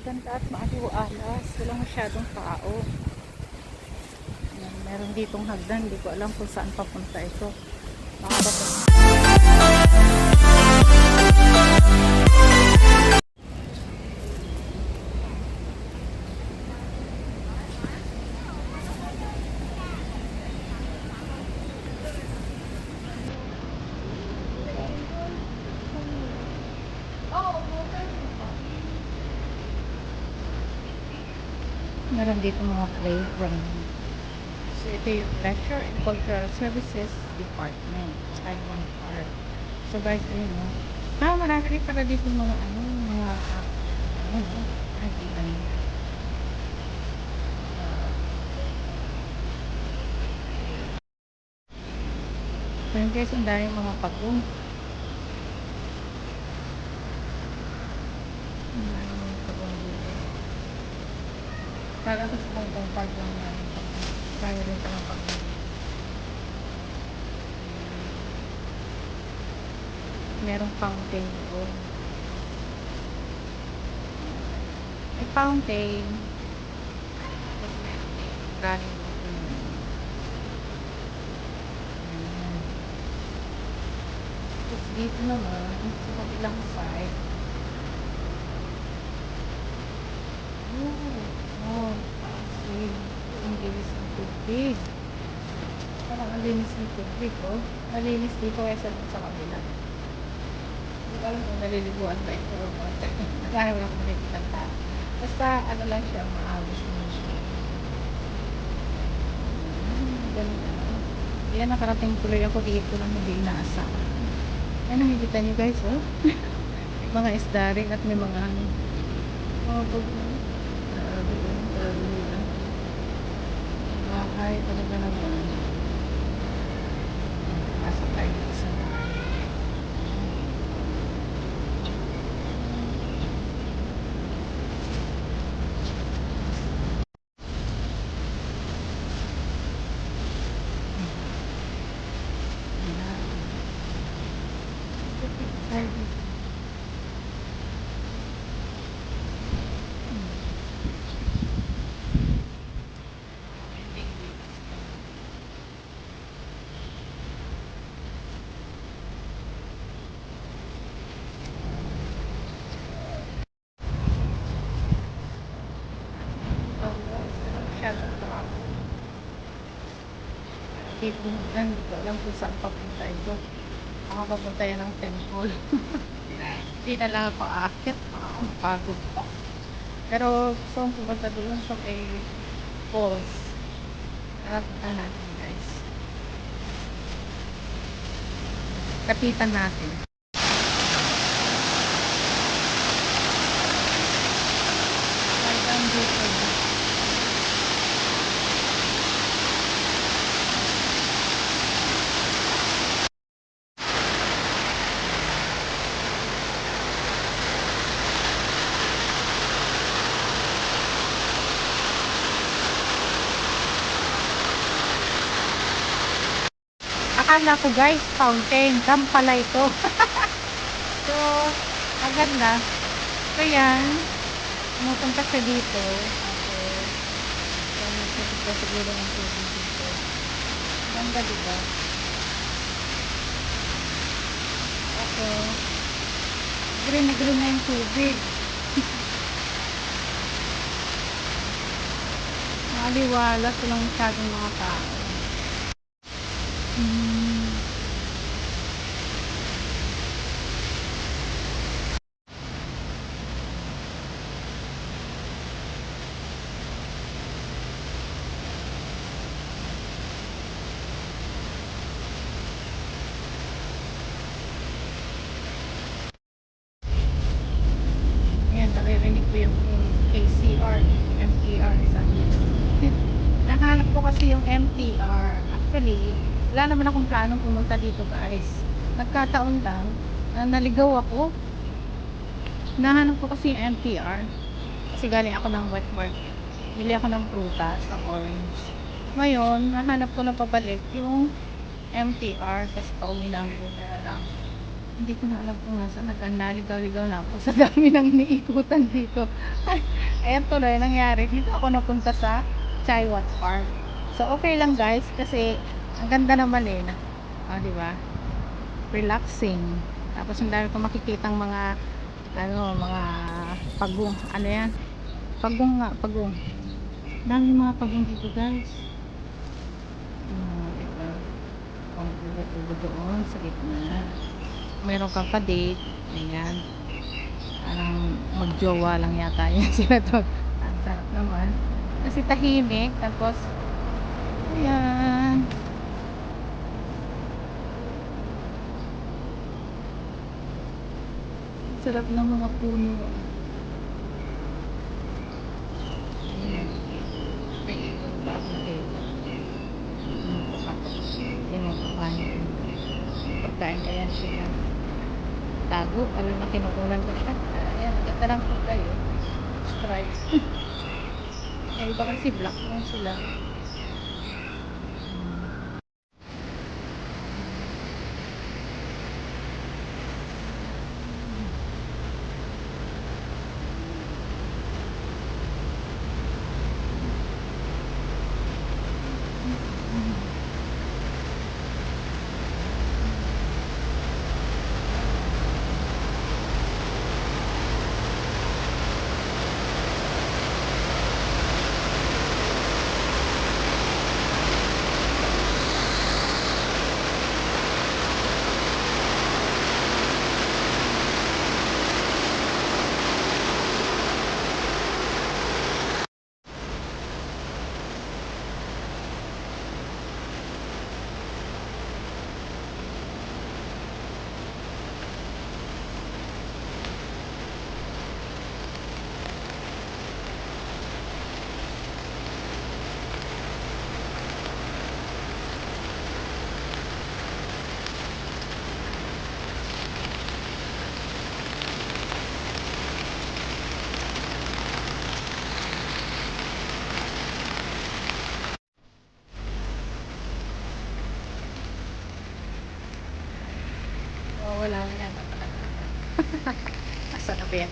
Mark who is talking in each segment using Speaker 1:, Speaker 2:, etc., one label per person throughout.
Speaker 1: maganda at maaliwalas. Walang masyadong tao. Ayan, meron ditong hagdan. Hindi ko alam kung saan papunta ito. Baka papunta. Meron dito mga playground. So, ito yung Leisure and Cultural Services Department. Taiwan Park. So, guys, ayun, no? Marami rin pala dito mga, mga, ayun, no? Nakikita niyo. Ayun, guys, ang dami mga pagong. Ang dami mga pagong dito. Kala ko sa Hong Kong Park lang yan. Kaya rin palang pagong. Merong fountain doon. May fountain. Running water. Ayan. Tapos dito naman, sa kabilang side. Oh, see. Ang linis ng tubig. Parang ang linis ng tubig, oh. Malinis dito kaya sa kabila. Hindi ko alam kung naliliguan ba ito o what. Kaya wala kong nakikita ta. Basta, ano lang siya, maayos naman siya. Ganda. Yan, nakarating tuloy ako dito lang hindi inaasahan. Yan, nakikita niyo guys, oh. Mga isda rin at may mga ano. Oh, pag bahay talaga naman. Nasa tayo sa bahay. Dito, hindi ko alam kung saan papunta ito. Papunta yan ng temple. Hindi na lang ako aakit. Pagod pa. Pero gusto kong pumunta doon sa may falls. Punta natin guys. Kapitan natin. Hanggang dito na. Akala ko guys, fountain. Dam pala ito. So, maganda. So yan, pumupunta siya dito. Tapos, yan, nagsisigla siguro ng tubig dito. Ganda diba? Ako, green na green na yung tubig. Maliwalas, walang masyadong mga tao. Hmm. Ayan, naririnig ko yung KCR, MTR sa dito. Nahanap ko kasi yung MTR. Actually, wala naman akong planong pumunta dito guys. Nagkataon lang na naligaw ako. Nahanap ko kasi yung MTR. Kasi galing ako ng wet market. Bili ako ng prutas, ng orange. Ngayon, nahanap ko na pabalik yung MTR kasi pauwi lang ko na lang. Hindi ko na alam kung nasaan, naligaw-ligaw na ako sa dami ng iniikutan dito. Ayan tuloy, nangyari. Dito ako napunta sa Chaiwan Park. So, okay lang guys, kasi ang ganda naman eh. Oh, di ba? Relaxing. Tapos ang dami ko makikitang mga mga pagong. Ano yan? Pagong nga, pagong. Dami mga pagong dito guys. Diba? Ang ubo-ubo doon sa gitna. Meron kang ka-date. Ayan. Parang magjowa lang yata yun sila to. Ang sarap naman. Kasi tahimik. Tapos, ayan. Sarap ng mga puno. Ayan. May ikot pa ako nakita. Kinukuhanin ko. Pagkain kaya sila. Tago. Alam na kinukunan ko siya. Ayan. Ganda lang po kayo. Stripe. Yung iba kasi black lang sila. Oh, wala na yan. Asa na ba yan?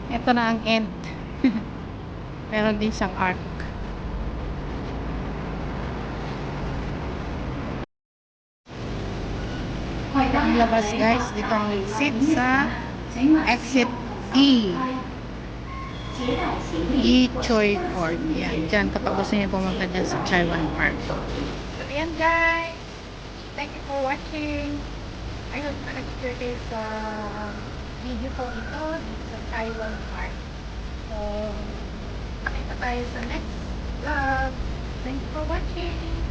Speaker 1: Ito na ang end. Meron din siyang arc. Ang labas guys, dito ang exit sa exit E. E. Choi Court. Yan, dyan kapag gusto niyo pumunta dyan sa Chaiwan Park. So, yan guys. Thank you for watching. I hope na nag-share kayo sa video ko ito sa Chaiwan Park. So, nakita tayo sa next vlog. Thanks for watching.